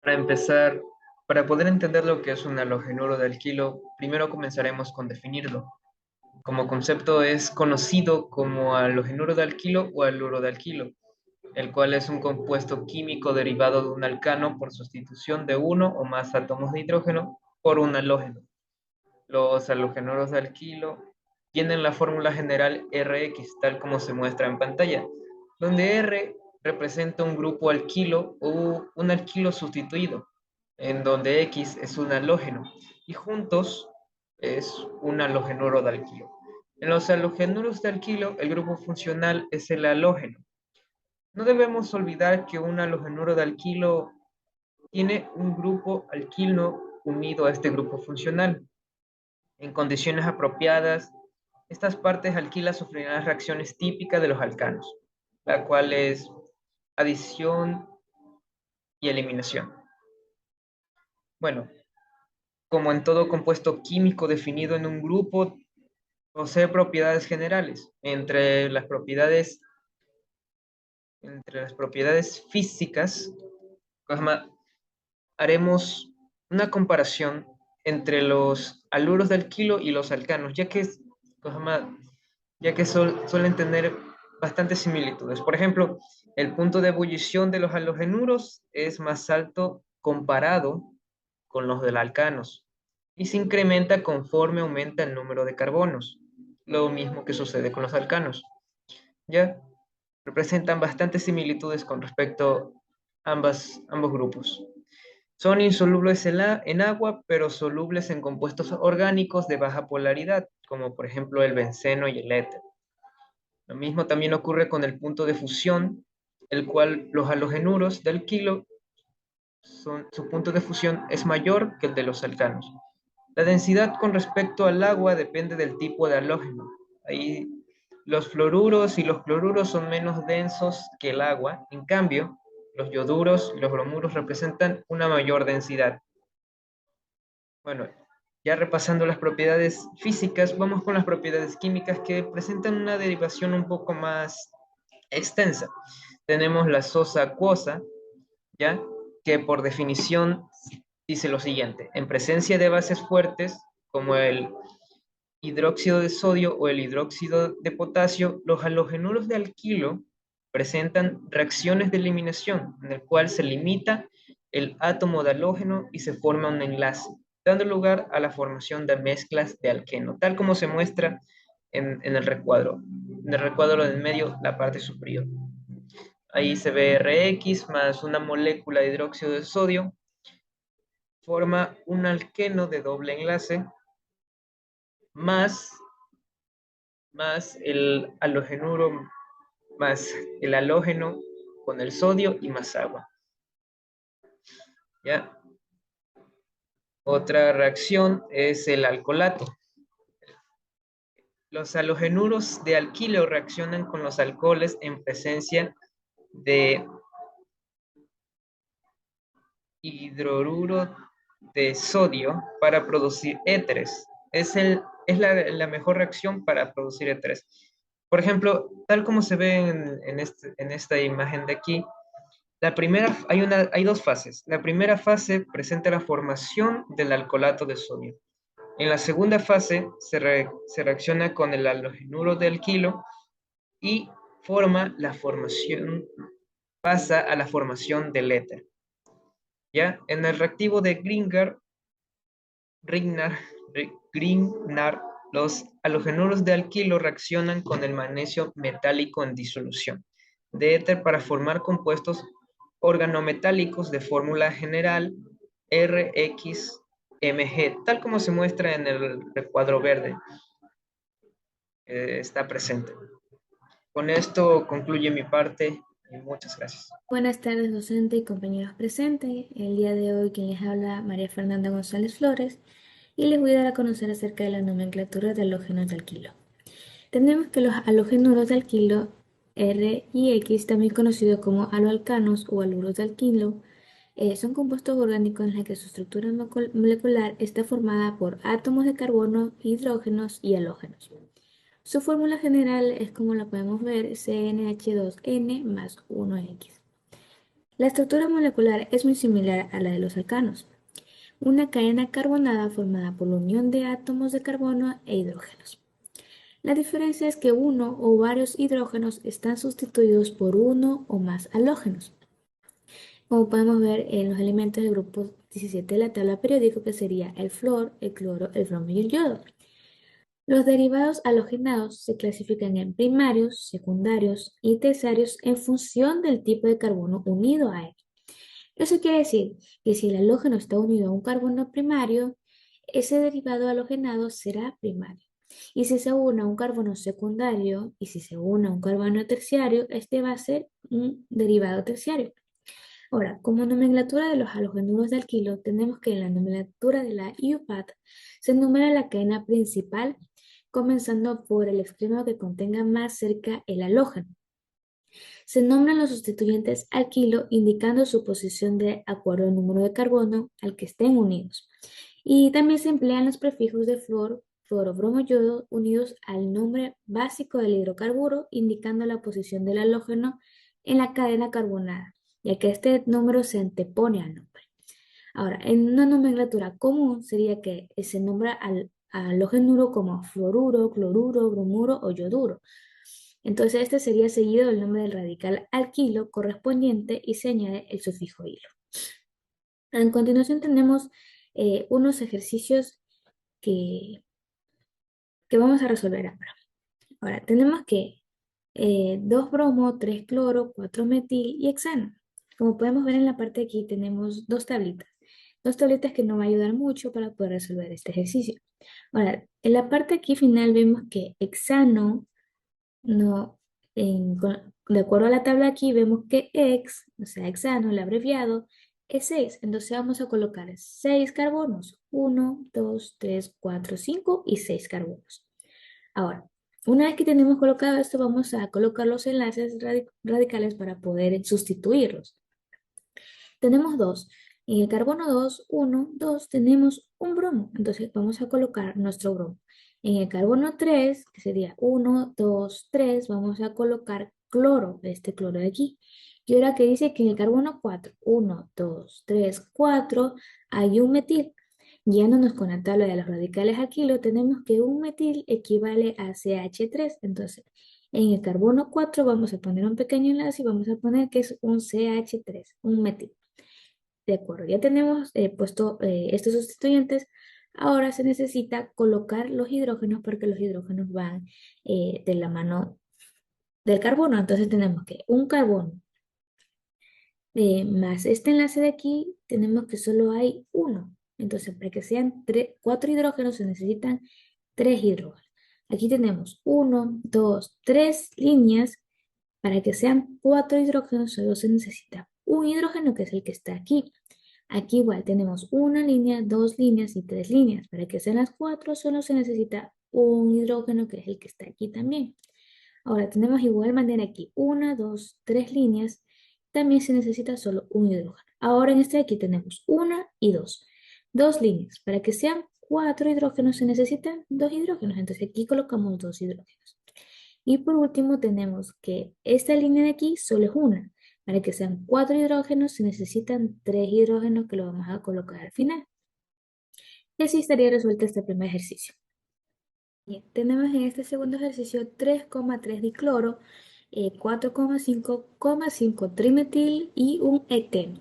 Para empezar, para poder entender lo que es un halogenuro de alquilo, primero comenzaremos con definirlo. Como concepto es conocido como halogenuro de alquilo o haluro de alquilo, el cual es un compuesto químico derivado de un alcano por sustitución de uno o más átomos de hidrógeno por un halógeno. Los halogenuros de alquilo tienen la fórmula general Rx, tal como se muestra en pantalla, donde R representa un grupo alquilo o un alquilo sustituido, en donde X es un halógeno, y juntos es un halogenuro de alquilo. En los halogenuros de alquilo, el grupo funcional es el halógeno. No debemos olvidar que un halogenuro de alquilo tiene un grupo alquilo unido a este grupo funcional. En condiciones apropiadas, estas partes alquilas sufrirán las reacciones típicas de los alcanos, la cual es adición y eliminación. Bueno, como en todo compuesto químico definido en un grupo, posee propiedades generales. Entre las propiedades físicas, haremos una comparación entre los haluros de alquilo y los alcanos, suelen tener bastantes similitudes. Por ejemplo, el punto de ebullición de los halogenuros es más alto comparado con los de alcanos y se incrementa conforme aumenta el número de carbonos, lo mismo que sucede con los alcanos. Ya representan bastantes similitudes con respecto a ambos grupos. Son insolubles en agua, pero solubles en compuestos orgánicos de baja polaridad, como por ejemplo el benceno y el éter. Lo mismo también ocurre con el punto de fusión, el cual los halogenuros del alquilo su punto de fusión es mayor que el de los alcanos. La densidad con respecto al agua depende del tipo de halógeno. Ahí los fluoruros y los cloruros son menos densos que el agua. En cambio, los ioduros y los bromuros representan una mayor densidad. Bueno, ya repasando las propiedades físicas, vamos con las propiedades químicas que presentan una derivación un poco más extensa. Tenemos la sosa acuosa, ¿ya? Que por definición dice lo siguiente: en presencia de bases fuertes, como el hidróxido de sodio o el hidróxido de potasio, los halogenuros de alquilo presentan reacciones de eliminación, en el cual se limita el átomo de halógeno y se forma un enlace, dando lugar a la formación de mezclas de alqueno, tal como se muestra en el recuadro. En el recuadro del medio, la parte superior. Ahí se ve Rx más una molécula de hidróxido de sodio, forma un alqueno de doble enlace, más, más el halogenuro, más el halógeno con el sodio y más agua. ¿Ya? Otra reacción es el alcolato. Los halogenuros de alquilo reaccionan con los alcoholes en presencia de hidroruro de sodio para producir éteres. Es la mejor reacción para producir éteres. Por ejemplo, tal como se ve en esta imagen de aquí, hay dos fases. La primera fase presenta la formación del alcoholato de sodio. En la segunda fase se reacciona con el halogenuro de alquilo y pasa a la formación del éter. ¿Ya? En el reactivo de Grignard, Grignard, los halogenuros de alquilo reaccionan con el magnesio metálico en disolución de éter para formar compuestos organometálicos de fórmula general RxMg, tal como se muestra en el recuadro verde. Está presente. Con esto concluye mi parte y muchas gracias. Buenas tardes, docente y compañeros presentes. El día de hoy quien les habla María Fernanda González Flores y les voy a dar a conocer acerca de la nomenclatura de halógenos de alquilo. Tenemos que los halógenos de alquilo R y X, también conocidos como haloalcanos o haluros de alquilo, son compuestos orgánicos en los que su estructura molecular está formada por átomos de carbono, hidrógenos y halógenos. Su fórmula general es como la podemos ver, CnH2n más 1x. La estructura molecular es muy similar a la de los alcanos. Una cadena carbonada formada por la unión de átomos de carbono e hidrógenos. La diferencia es que uno o varios hidrógenos están sustituidos por uno o más halógenos, como podemos ver en los elementos del grupo 17 de la tabla periódica, que sería el flúor, el cloro, el bromo y el yodo. Los derivados halogenados se clasifican en primarios, secundarios y terciarios en función del tipo de carbono unido a él. Eso quiere decir que si el halógeno está unido a un carbono primario, ese derivado halogenado será primario. Y si se une a un carbono secundario y si se une a un carbono terciario, este va a ser un derivado terciario. Ahora, como nomenclatura de los halogenuros de alquilo, tenemos que en la nomenclatura de la IUPAC se enumera la cadena principal, comenzando por el extremo que contenga más cerca el halógeno. Se nombran los sustituyentes alquilo indicando su posición de acuerdo al número de carbono al que estén unidos. Y también se emplean los prefijos de flúor, fluoro, bromo, yodo unidos al nombre básico del hidrocarburo, indicando la posición del halógeno en la cadena carbonada, ya que este número se antepone al nombre. Ahora, en una nomenclatura común sería que se nombra al halógeno como fluoruro, cloruro, bromuro o yoduro. Entonces este sería seguido del nombre del radical alquilo correspondiente y se añade el sufijo hilo. En continuación tenemos unos ejercicios que, que vamos a resolver ahora. Ahora, tenemos que 2 bromo, 3 cloro, 4 metil y hexano. Como podemos ver en la parte de aquí tenemos dos tablitas que nos va a ayudar mucho para poder resolver este ejercicio. Ahora, en la parte aquí final vemos que hexano no, de acuerdo a la tabla aquí vemos que hex, o sea, hexano, el abreviado, es 6. Entonces vamos a colocar 6 carbonos. 1, 2, 3, 4, 5 y 6 carbonos. Ahora, una vez que tenemos colocado esto, vamos a colocar los enlaces radicales para poder sustituirlos. Tenemos dos. En el carbono 2, 1, 2, tenemos un bromo. Entonces vamos a colocar nuestro bromo. En el carbono 3, que sería 1, 2, 3, vamos a colocar cloro, este cloro de aquí. Y ahora que dice que en el carbono 4, 1, 2, 3, 4, hay un metil. Guiándonos con la tabla de los radicales al kilo, tenemos que un metil equivale a CH3. Entonces, en el carbono 4 vamos a poner un pequeño enlace y vamos a poner que es un CH3, un metil. De acuerdo, ya tenemos puesto estos sustituyentes. Ahora se necesita colocar los hidrógenos porque los hidrógenos van de la mano del carbono. Entonces tenemos que un carbono más este enlace de aquí, tenemos que solo hay uno. Entonces para que sean 4 hidrógenos se necesitan 3 hidrógenos. Aquí tenemos 1, 2, 3 líneas. Para que sean 4 hidrógenos solo se necesita un hidrógeno que es el que está aquí. Aquí igual tenemos una línea, 2 líneas y 3 líneas. Para que sean las 4 solo se necesita un hidrógeno que es el que está aquí también. Ahora tenemos igual manera aquí 1, 2, 3 líneas. También se necesita solo un hidrógeno. Ahora en este de aquí tenemos una y dos. 2 líneas. Para que sean 4 hidrógenos se necesitan 2 hidrógenos. Entonces aquí colocamos 2 hidrógenos. Y por último tenemos que esta línea de aquí solo es una. Para que sean 4 hidrógenos se necesitan 3 hidrógenos que lo vamos a colocar al final. Y así estaría resuelto este primer ejercicio. Bien, tenemos en este segundo ejercicio 3,3 dicloro, 4,5 trimetil y un hecteno.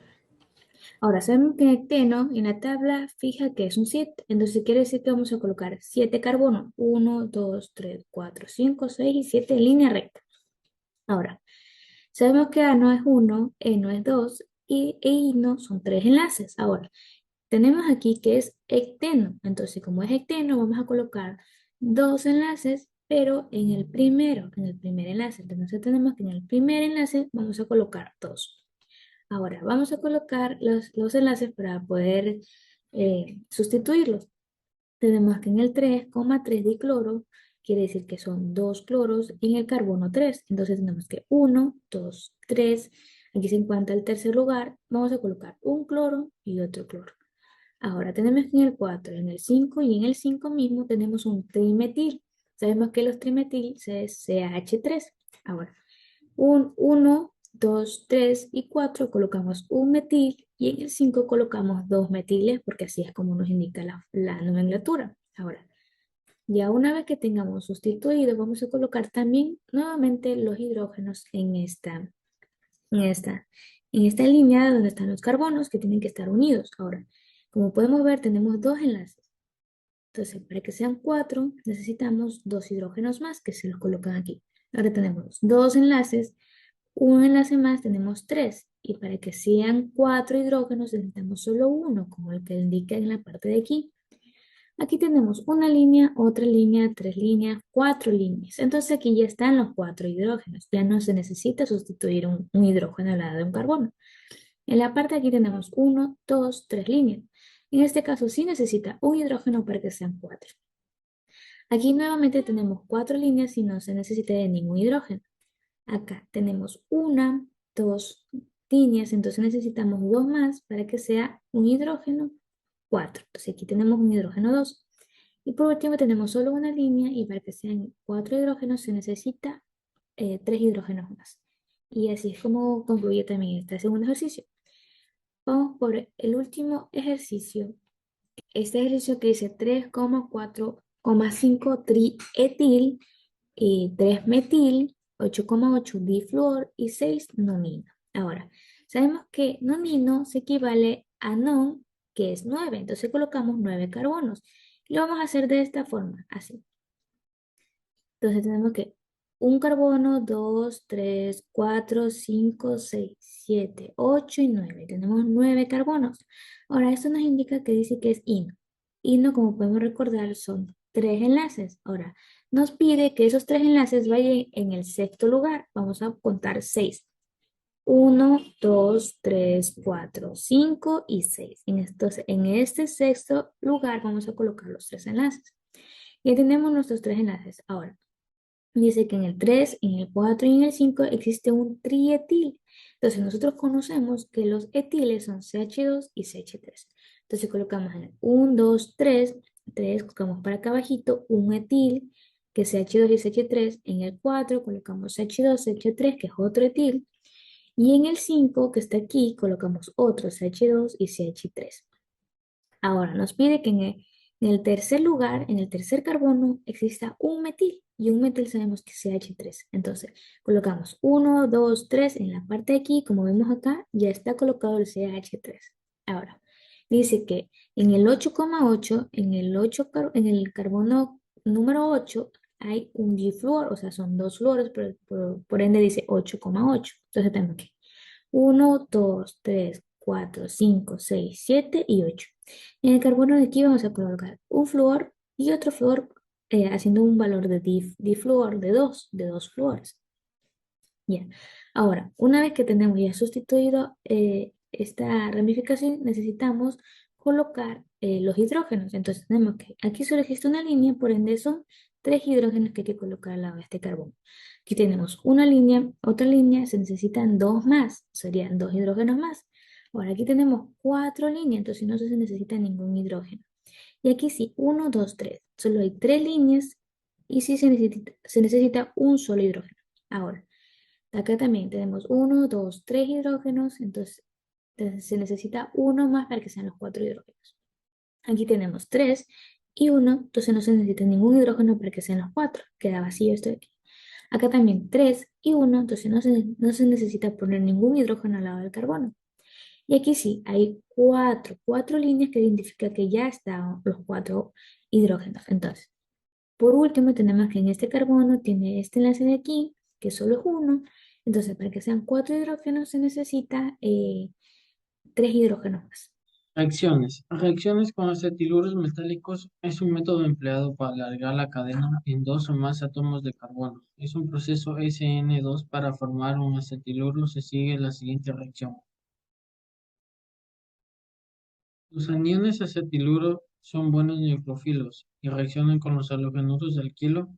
Ahora sabemos que en hecteno en la tabla fija que es un 7, entonces quiere decir que vamos a colocar 7 carbonos, 1, 2, 3, 4, 5, 6 y 7 en línea recta. Ahora, sabemos que A no es 1, E no es 2 y E y no son 3 enlaces. Ahora, tenemos aquí que es hecteno. Entonces, como es hecteno, vamos a colocar 2 enlaces, pero en el primer enlace. Entonces, tenemos que en el primer enlace vamos a colocar 2. Ahora, vamos a colocar los enlaces para poder sustituirlos. Tenemos que en el 3,3 dicloro, quiere decir que son 2 cloros en el carbono 3. Entonces tenemos que 1, 2, 3. Aquí se encuentra el tercer lugar. Vamos a colocar un cloro y otro cloro. Ahora tenemos que en el 4, en el 5 y en el 5 mismo tenemos un trimetil. Sabemos que los trimetil es CH3. Ahora, un 1 2, 3 y 4 colocamos un metil y en el 5 colocamos dos metiles porque así es como nos indica la nomenclatura. Ahora, ya una vez que tengamos sustituido, vamos a colocar también nuevamente los hidrógenos en esta, en esta línea donde están los carbonos que tienen que estar unidos. Ahora, como podemos ver, tenemos dos enlaces. Entonces, para que sean 4, necesitamos dos hidrógenos más que se los colocan aquí. Ahora tenemos dos enlaces, un enlace más, tenemos 3. Y para que sean 4 hidrógenos, necesitamos solo uno, como el que indica en la parte de aquí. Aquí tenemos una línea, otra línea, 3 líneas, 4 líneas. Entonces aquí ya están los 4 hidrógenos. Ya no se necesita sustituir un hidrógeno al lado de un carbono. En la parte de aquí tenemos 1, 2, 3 líneas. En este caso sí necesita un hidrógeno para que sean 4. Aquí nuevamente tenemos 4 líneas y no se necesita de ningún hidrógeno. Acá tenemos una, dos líneas, entonces necesitamos dos más para que sea un hidrógeno 4. Entonces aquí tenemos un hidrógeno 2. Y por último tenemos solo una línea y para que sean 4 hidrógenos se necesita 3 hidrógenos más. Y así es como concluye también este segundo ejercicio. Vamos por el último ejercicio. Este ejercicio que dice 3,4,5 trietil, 3 metil, 8,8 difluor y 6 nonino. Ahora, sabemos que nonino se equivale a non, que es 9. Entonces colocamos 9 carbonos. Lo vamos a hacer de esta forma, así. Entonces tenemos que un carbono, 2, 3, 4, 5, 6, 7, 8 y 9. Tenemos 9 carbonos. Ahora, esto nos indica que dice que es ino. Ino, como podemos recordar, son 3 enlaces. Ahora, nos pide que esos 3 enlaces vayan en el sexto lugar. Vamos a contar 6. 1, 2, 3, 4, 5 y 6. Entonces, en este sexto lugar vamos a colocar los 3 enlaces. Ya tenemos nuestros 3 enlaces. Ahora, dice que en el 3, en el 4 y en el 5 existe un trietil. Entonces nosotros conocemos que los etiles son CH2 y CH3. Entonces colocamos en el 1, 2, 3, 3 colocamos para acá abajito un etil que es CH2 y CH3. En el 4 colocamos CH2, CH3 que es otro etil. Y en el 5 que está aquí colocamos otro CH2 y CH3. Ahora, nos pide que en el tercer lugar, en el tercer carbono, exista un metil. Y un metil sabemos que es CH3. Entonces, colocamos 1, 2, 3 en la parte de aquí. Como vemos acá, ya está colocado el CH3. Ahora, dice que en el 8,8, en el carbono número 8, hay un difluor, o sea, son dos fluoros, por ende dice 8,8. Entonces tenemos que 1, 2, 3, 4, 5, 6, 7 y 8. En el carbono de aquí vamos a colocar un flúor y otro flúor haciendo un valor de difluor de dos fluores. Ya. Ahora, una vez que tenemos ya sustituido esta ramificación, necesitamos colocar los hidrógenos. Entonces tenemos que, aquí solo existe una línea, por ende son 3 hidrógenos que hay que colocar al lado de este carbono. Aquí tenemos una línea, otra línea, se necesitan dos más, serían 2 hidrógenos más. Ahora aquí tenemos 4 líneas, entonces no se necesita ningún hidrógeno. Y aquí sí, 1, 2, 3. Solo hay 3 líneas y sí se necesita un solo hidrógeno. Ahora, acá también tenemos 1, 2, 3 hidrógenos, entonces se necesita uno más para que sean los 4 hidrógenos. Aquí tenemos 3 y uno, entonces no se necesita ningún hidrógeno para que sean los 4. Queda vacío esto de aquí. Acá también 3 y uno, entonces no se necesita poner ningún hidrógeno al lado del carbono. Y aquí sí, hay 4 líneas que identifican que ya están los 4 hidrógenos. Entonces, por último, tenemos que en este carbono tiene este enlace de aquí, que solo es uno. Entonces, para que sean 4 hidrógenos se necesita 3 hidrógenos más. Reacciones. Reacciones con acetiluros metálicos es un método empleado para alargar la cadena en dos o más átomos de carbono. Es un proceso SN2 para formar un acetiluro. Se sigue la siguiente reacción. Los aniones acetiluro son buenos nucleófilos y reaccionan con los halogenuros de alquilo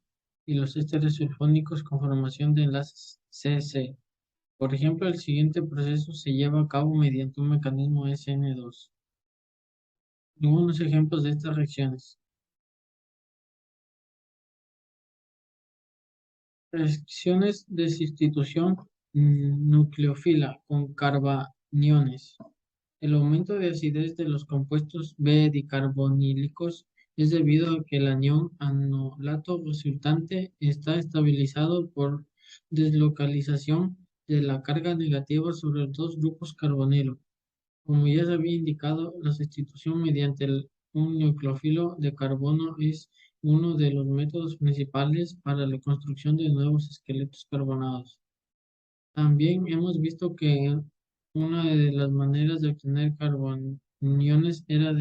y los ésteres sulfónicos con formación de enlaces CC. Por ejemplo, el siguiente proceso se lleva a cabo mediante un mecanismo SN2. Algunos ejemplos de estas reacciones. Reacciones de sustitución nucleófila con carbaniones. El aumento de acidez de los compuestos B-dicarbonílicos es debido a que el anión anolato resultante está estabilizado por deslocalización de la carga negativa sobre los dos grupos carbonilo. Como ya se había indicado, la sustitución mediante un nucleófilo de carbono es uno de los métodos principales para la construcción de nuevos esqueletos carbonados. También hemos visto que una de las maneras de obtener carboniones era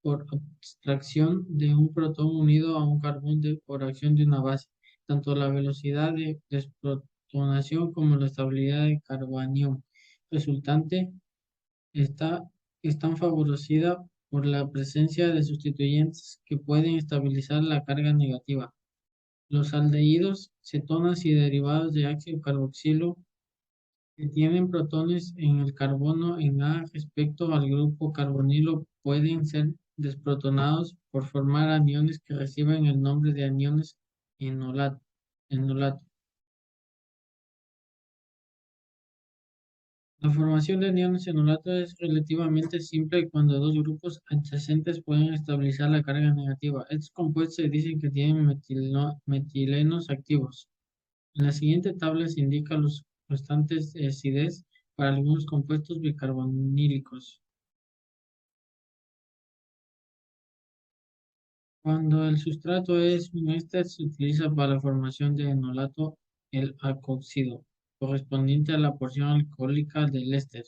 por abstracción de un protón unido a un carbón por acción de una base. Tanto la velocidad de desprotonación como la estabilidad de carbanión resultante está, están favorecidas por la presencia de sustituyentes que pueden estabilizar la carga negativa. Los aldehídos, cetonas y derivados de ácido carboxilo que tienen protones en el carbono en A respecto al grupo carbonilo pueden ser desprotonados por formar aniones que reciben el nombre de aniones enolato. enolato. La formación de aniones enolato es relativamente simple cuando dos grupos adyacentes pueden estabilizar la carga negativa. Estos compuestos se dicen que tienen metilenos activos. En la siguiente tabla se indican los constantes de acidez para algunos compuestos bicarbonílicos. Cuando el sustrato es un éster, se utiliza para la formación de enolato el alcoxilo, correspondiente a la porción alcohólica del éster.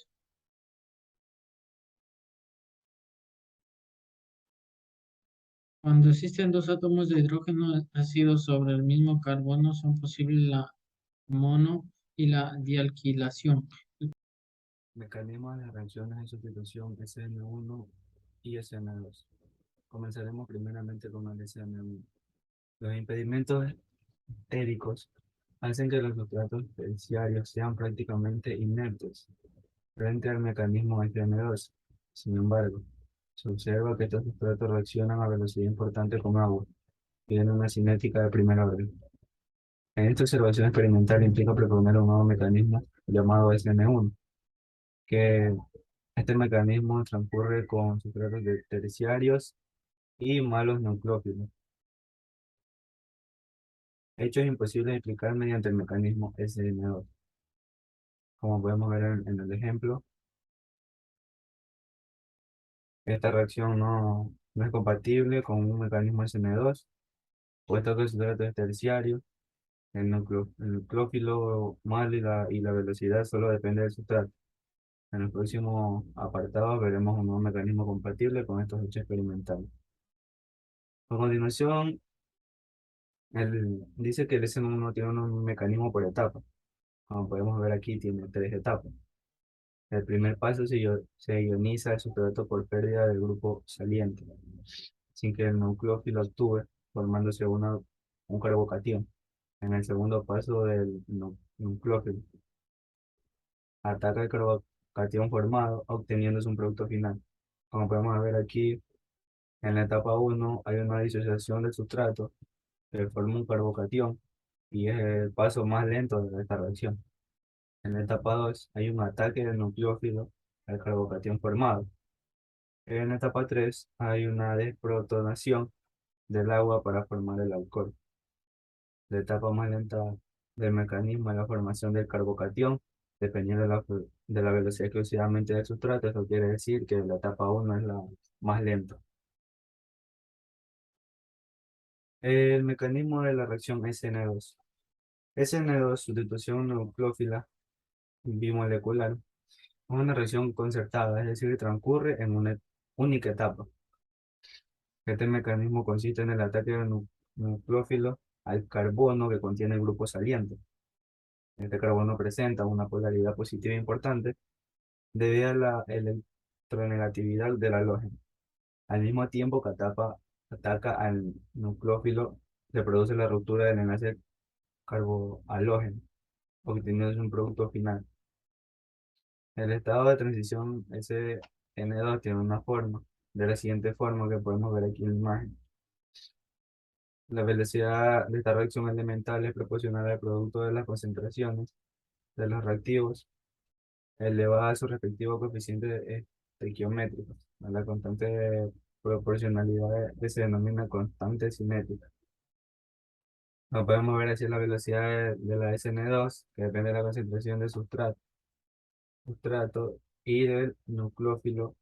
Cuando existen dos átomos de hidrógeno ácidos sobre el mismo carbono, son posibles la mono y la dialquilación. Mecanismos de reacciones de sustitución SN1 y SN2. Comenzaremos primeramente con el SN1. Los impedimentos estéricos hacen que los sustratos terciarios sean prácticamente inertes frente al mecanismo SN2. Sin embargo, se observa que estos sustratos reaccionan a velocidad importante con agua, tienen una cinética de primer orden. En esta observación experimental implica proponer un nuevo mecanismo llamado SN1, que este mecanismo transcurre con sustratos terciarios y malos nucleófilos. Hechos imposibles de explicar mediante el mecanismo SN2. Como podemos ver en el ejemplo, esta reacción no es compatible con un mecanismo SN2, puesto que el sustrato es terciario, el nucleófilo malo y la velocidad solo depende del sustrato. En el próximo apartado veremos un nuevo mecanismo compatible con estos hechos experimentales. A continuación, dice que el SN1 tiene un mecanismo por etapa. Como podemos ver aquí, tiene tres etapas. El primer paso se ioniza el sustrato por pérdida del grupo saliente, sin que el nucleófilo actúe, formándose un carbocatión. En el segundo paso del nucleófilo, ataca el carbocatión formado, obteniéndose un producto final. Como podemos ver aquí, en la etapa 1 hay una disociación del sustrato que forma un carbocatión y es el paso más lento de esta reacción. En la etapa 2 hay un ataque del nucleófilo al carbocatión formado. En la etapa 3 hay una desprotonación del agua para formar el alcohol. La etapa más lenta del mecanismo es la formación del carbocatión, dependiendo de la velocidad exclusivamente del sustrato. Eso quiere decir que la etapa 1 es la más lenta. El mecanismo de la reacción SN2. SN2, sustitución nucleófila bimolecular, es una reacción concertada, es decir, transcurre en una única etapa. Este mecanismo consiste en el ataque del nucleófilo al carbono que contiene el grupo saliente. Este carbono presenta una polaridad positiva importante debido a la electronegatividad del halógeno. Al mismo tiempo que ataca al nucleófilo, se produce la ruptura del enlace carbohalógeno, obteniendo un producto final. El estado de transición SN2 tiene una forma, de la siguiente forma que podemos ver aquí en la imagen. La velocidad de esta reacción elemental es proporcional al producto de las concentraciones de los reactivos elevada a su respectivo coeficiente estequiométrico. La constante de proporcionalidad se denomina constante cinética. Lo podemos ver así la velocidad de la SN2, que depende de la concentración de sustrato y del nucleófilo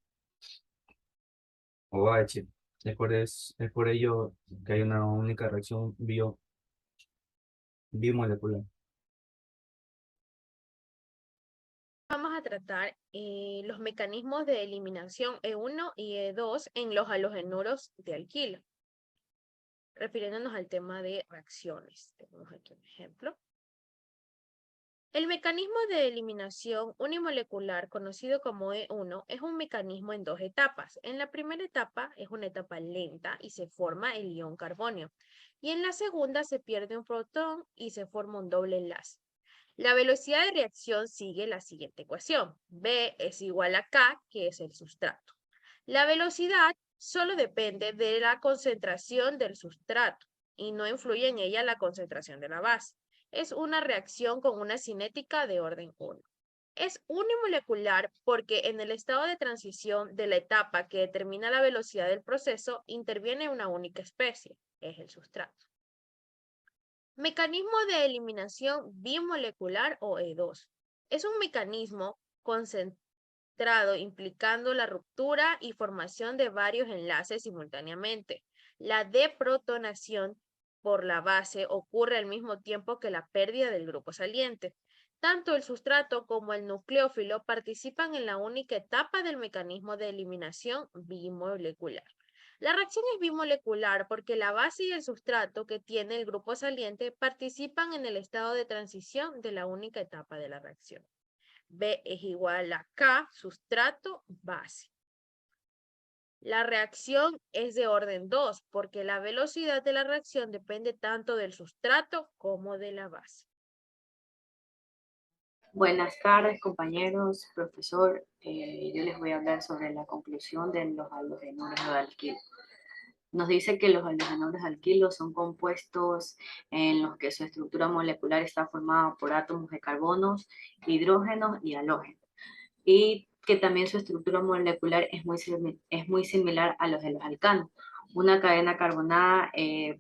OH. Es por ello que hay una única reacción bimolecular. Vamos a tratar los mecanismos de eliminación E1 y E2 en los halogenuros de alquilo. Refiriéndonos al tema de reacciones. Tenemos aquí un ejemplo. El mecanismo de eliminación unimolecular, conocido como E1, es un mecanismo en dos etapas. En la primera etapa es una etapa lenta y se forma el ion carbonio. Y en la segunda se pierde un protón y se forma un doble enlace. La velocidad de reacción sigue la siguiente ecuación. B es igual a K, que es el sustrato. La velocidad solo depende de la concentración del sustrato y no influye en ella la concentración de la base. Es una reacción con una cinética de orden 1. Es unimolecular porque en el estado de transición de la etapa que determina la velocidad del proceso interviene una única especie, es el sustrato. Mecanismo de eliminación bimolecular o E2. Es un mecanismo concentrado implicando la ruptura y formación de varios enlaces simultáneamente. La deprotonación por la base ocurre al mismo tiempo que la pérdida del grupo saliente. Tanto el sustrato como el nucleófilo participan en la única etapa del mecanismo de eliminación bimolecular. La reacción es bimolecular porque la base y el sustrato que tiene el grupo saliente participan en el estado de transición de la única etapa de la reacción. B es igual a K, sustrato, base. La reacción es de orden 2 porque la velocidad de la reacción depende tanto del sustrato como de la base. Buenas tardes, compañeros, profesor. Yo les voy a hablar sobre la conclusión de los halogenuros de alquilo. Nos dice que los halogenuros de alquilo son compuestos en los que su estructura molecular está formada por átomos de carbonos, hidrógenos y halógenos. Y que también su estructura molecular es muy similar a los de los alcanos. Una cadena carbonada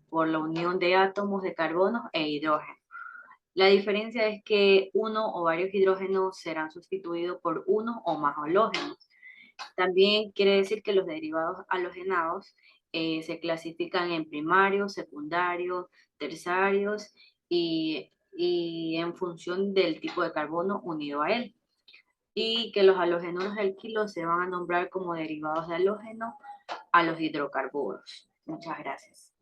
por la unión de átomos de carbonos e hidrógenos. La diferencia es que uno o varios hidrógenos serán sustituidos por uno o más halógenos. También quiere decir que los derivados halogenados se clasifican en primarios, secundarios, terciarios y en función del tipo de carbono unido a él. Y que los halogenuros del alquilo se van a nombrar como derivados de halógeno a los hidrocarburos. Muchas gracias.